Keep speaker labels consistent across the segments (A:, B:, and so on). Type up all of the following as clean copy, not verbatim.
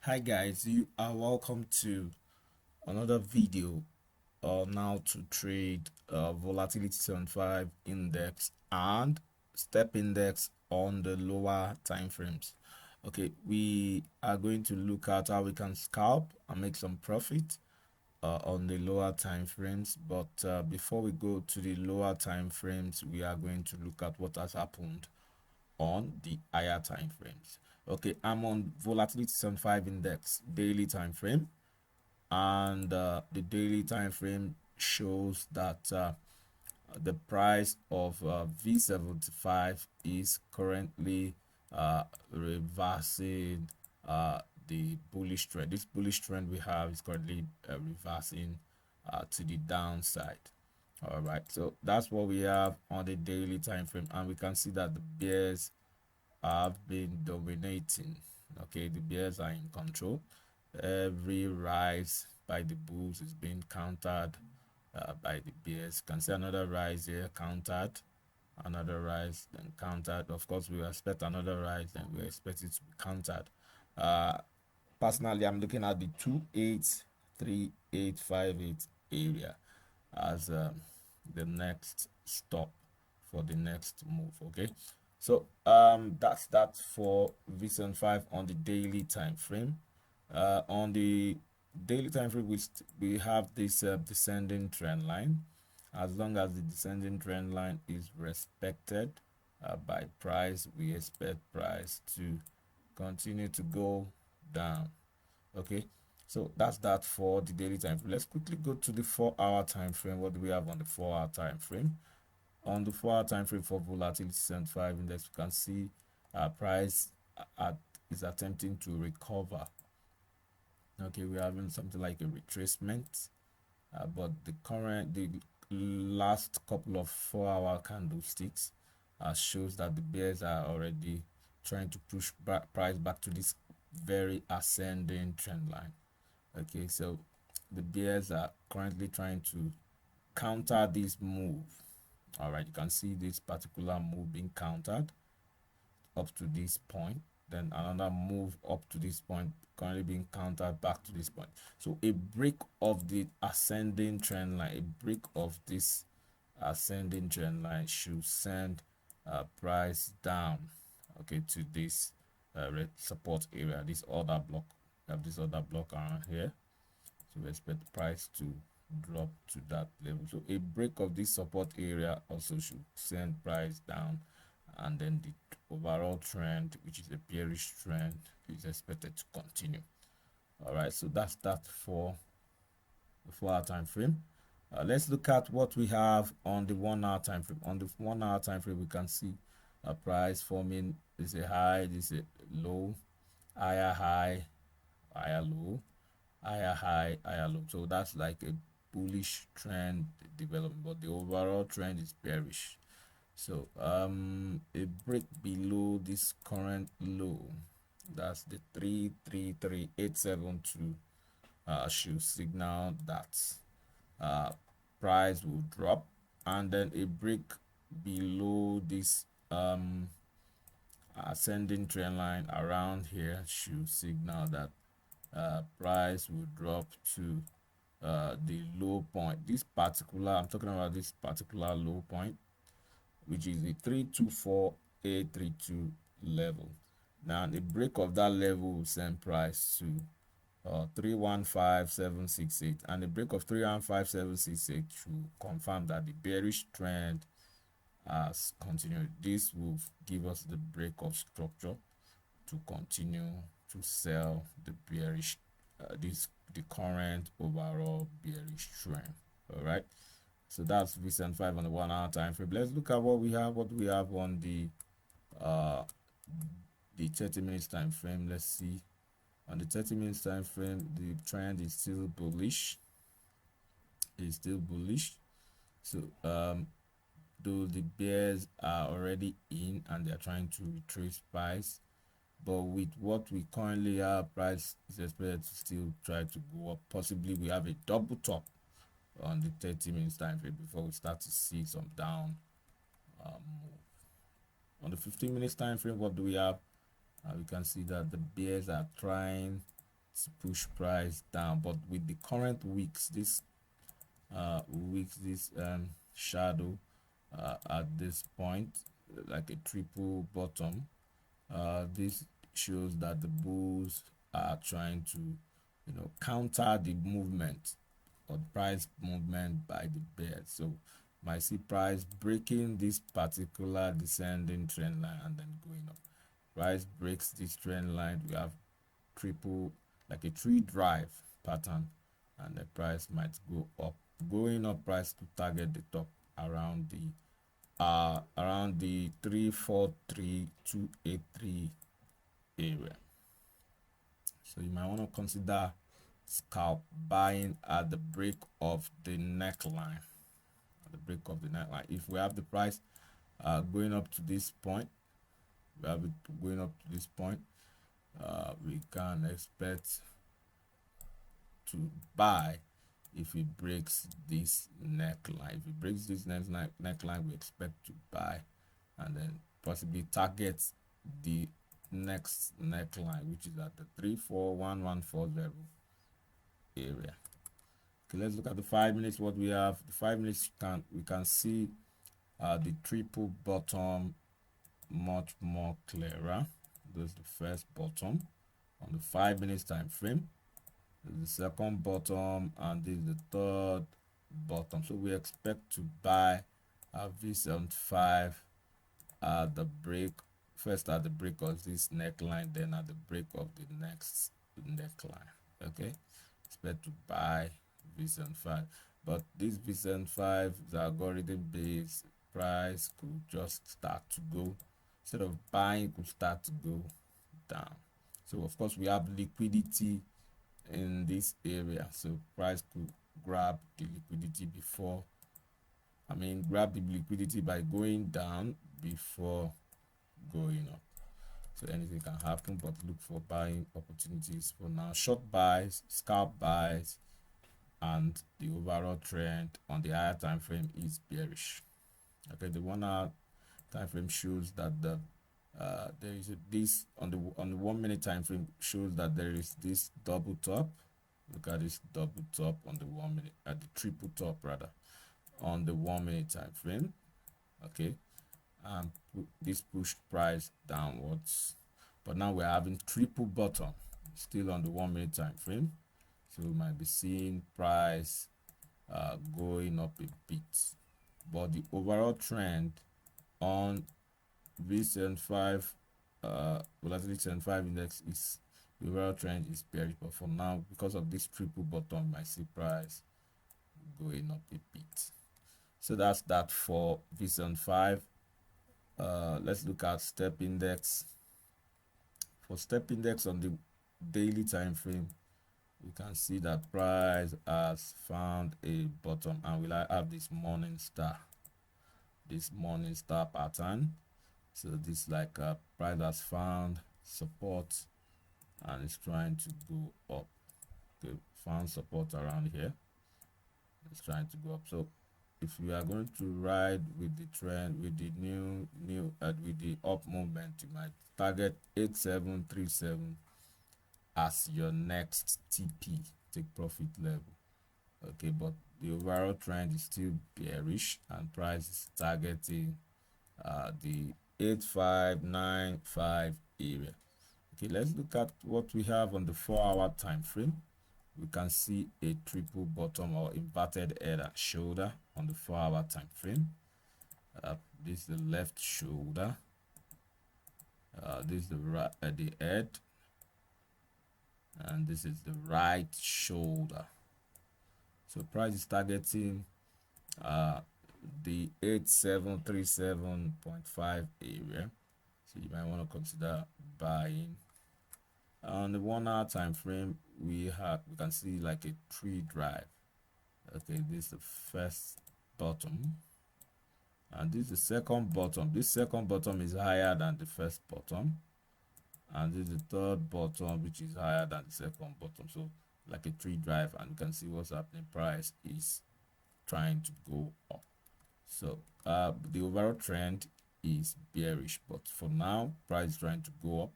A: Hi guys, you are welcome to another video on how to trade volatility 75 index and step index on the lower time frames. Okay, we are going to look at how we can scalp and make some profit on the lower time frames, but before we go to the lower time frames, we are going to look at what has happened on the higher time frames. Okay, I'm on volatility 75 index daily time frame, and the daily time frame shows that the price of V75 is currently reversing the bullish trend. This bullish trend we have is currently reversing to the downside. All right, so that's what we have on the daily time frame, and we can see that the bears have been dominating. Okay, the bears are in control. Every rise by the bulls is being countered by the bears. You can see another rise here, countered, another rise, then countered. Of course, we expect another rise, then we expect it to be countered. Personally, I'm looking at the 283858 area as the next stop for the next move. Okay, so that's that for V75 on the daily time frame. On the daily time frame, we have this descending trend line. As long as the descending trend line is respected by price, we expect price to continue to go down. Okay, so that's that for the daily time frame. Let's quickly go to the 4-hour time frame. What do we have on the 4-hour time frame? On the 4-hour time frame for volatility 75 index, you can see price is attempting to recover. Okay, we're having something like a retracement, but the last couple of 4-hour candlesticks shows that the bears are already trying to push price back to this very ascending trend line. Okay, so the bears are currently trying to counter this move. All right, you can see this particular move being countered up to this point, then another move up to this point, currently being countered back to this point. So a break of the ascending trend line, a break of this ascending trend line should send price down, okay, to this red support area, this other block. We have this other block around here, so we expect the price to drop to that level. So a break of this support area also should send price down, and then the overall trend, which is a bearish trend, is expected to continue. All right, so that's that for the 4-hour time frame. Let's look at what we have on the 1-hour time frame. On the 1-hour time frame, we can see a price forming. This is a high, this is a low, higher high, higher low, higher high, higher low. So that's like a bullish trend development, but the overall trend is bearish. So a break below this current low, that's the 333872, should signal that price will drop, and then a break below this ascending trend line around here should signal that price will drop to the low point. This particular, I'm talking about this particular low point, which is the 324832 level. Now the break of that level will send price to 315768, and the break of 315768 should confirm that the bearish trend has continued. This will give us the break of structure to continue to sell the bearish the current overall bearish trend. All right, so that's V75 on the 1-hour time frame. Let's look at what we have on the 30 minutes time frame. Let's see. On the 30 minutes time frame, the trend is still bullish. So though the bears are already in and they're trying to retrace price, but with what we currently have, price is expected to still try to go up. Possibly we have a double top on the 30 minutes time frame before we start to see some down move. On the 15 minutes time frame, what do we have? We can see that the bears are trying push price down, but with the current wicks, this shadow at this point, like a triple bottom, this shows that the bulls are trying to, counter the movement or price movement by the bears. So might see price breaking this particular descending trend line and then going up. Price breaks this trend line, we have triple, like a tree drive pattern, and the price might go up. Going up, price to target the top around the 343283 area. So you might want to consider scalp buying at the break of the neckline. At the break of the neckline, if we have the price going up to this point, we can expect to buy if it breaks this neckline. If it breaks this neckline, we expect to buy and then possibly target the next neckline, which is at the 341140 area. Okay, let's look at the 5 minutes. What we have, the 5 minutes, we can see the triple bottom much more clearer. This is the first bottom on the 5 minutes time frame. This is the second bottom, and this is the third bottom. So we expect to buy a V75 at the break, first at the break of this neckline, then at the break of the next neckline. Okay, expect to buy V75, but this V75, the algorithm based, price could just start to go, instead of buying, could start to go down. So of course we have liquidity in this area, so price could grab the liquidity grab the liquidity by going down before going up. So anything can happen, but look for buying opportunities for now. Short buys, scalp buys, and the overall trend on the higher time frame is bearish. Okay, the 1 hour time frame shows that there is this on the 1 minute time frame shows that there is this double top. Look at this double top on the 1 minute, at the triple top rather, on the 1 minute time frame. Okay, and this pushed price downwards, but now we're having triple bottom still on the 1 minute time frame, so we might be seeing price going up a bit, but the overall trend on V75 volatility 75 index is, the overall trend is bearish, but for now, because of this triple bottom, I see price going up a bit. So that's that for V75. Let's look at step index. For step index on the daily time frame, we can see that price has found a bottom, and will I have this morning star pattern. So this, like, price has found support and it's trying to go up. Okay, found support around here, it's trying to go up. So if you are going to ride with the trend, with the with the up movement, you might target 8737 as your next TP, take profit level. Okay, but the overall trend is still bearish, and price is targeting the 8595 area. Okay, let's look at what we have on the 4 hour time frame. We can see a triple bottom or inverted head and shoulder on the 4 hour time frame. This is the left shoulder, this is the right the head, and this is the right shoulder. So price is targeting the 8737.5 area, so you might want to consider buying. On the 1 hour time frame, we can see like a tree drive. Okay, this is the first bottom, and this is the second bottom. This second bottom is higher than the first bottom, and this is the third bottom, which is higher than the second bottom. So like a tree drive, and you can see what's happening. Price is trying to go up. So the overall trend is bearish, but for now, price is trying to go up.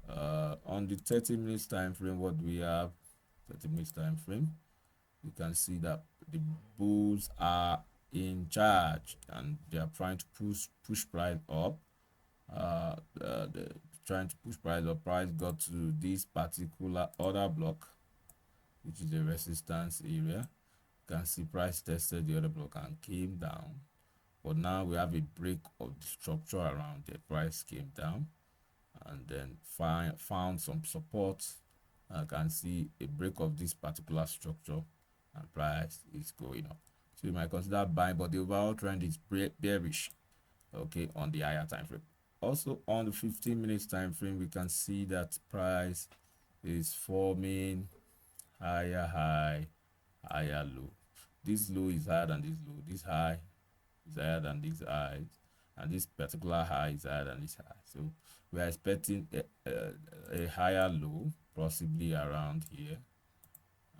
A: On the 30 minutes time frame, what do we have? 30 minutes time frame, you can see that the bulls are in charge and they are trying to push price up. The trying to push price up. Price got to this particular order block, which is the resistance area. You can see price tested the order block and came down, but now we have a break of the structure around the price came down and then found some support. I can see a break of this particular structure and price is going up, so you might consider buying, but the overall trend is bearish, okay, on the higher time frame. Also on the 15 minutes time frame, we can see that price is forming higher high, higher low. This low is higher than this low, this high is higher than this high, and this particular high is higher than this high. So we are expecting a higher low, possibly around here,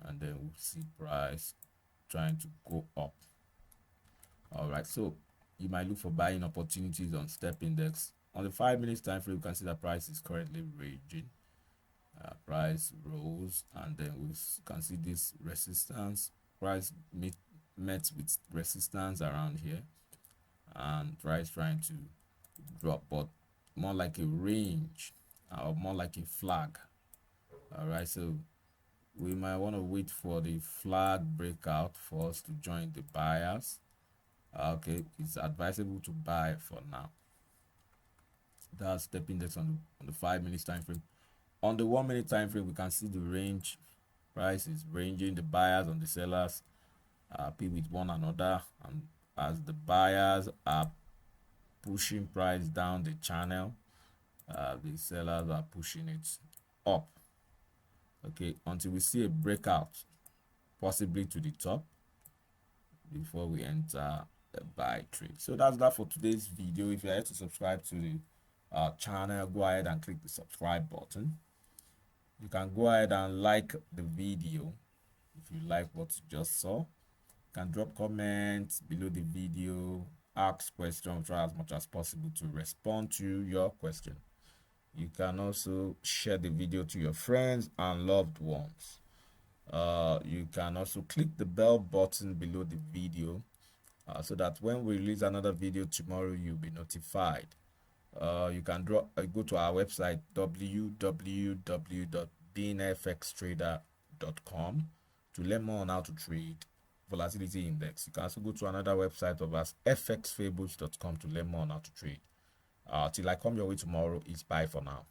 A: and then we'll see price trying to go up. All right, so you might look for buying opportunities on step index. On the 5 minutes time frame, you can see that price is currently raging. Price rose, and then we can see this resistance. Price met with resistance around here, and price trying to drop, but more like a range or more like a flag. All right, so we might want to wait for the flag breakout for us to join the buyers. Okay, it's advisable to buy for now. That's step index on the 5 minutes time frame. On the 1 minute time frame, we can see the range. Price is ranging, the buyers and the sellers be with one another, and as the buyers are pushing price down the channel, the sellers are pushing it up, okay, until we see a breakout, possibly to the top, before we enter the buy trade. So that's that for today's video. If you're here to subscribe to the channel, go ahead and click the subscribe button. You can go ahead and like the video if you like what you just saw. You can drop comments below the video, ask questions, try as much as possible to respond to your question. You can also share the video to your friends and loved ones. You can also click the bell button below the video so that when we release another video tomorrow, you'll be notified. You can go to our website www.beingfxtrader.com to learn more on how to trade volatility index. You can also go to another website of us, fxfables.com, to learn more on how to trade. Till I come your way tomorrow, it's bye for now.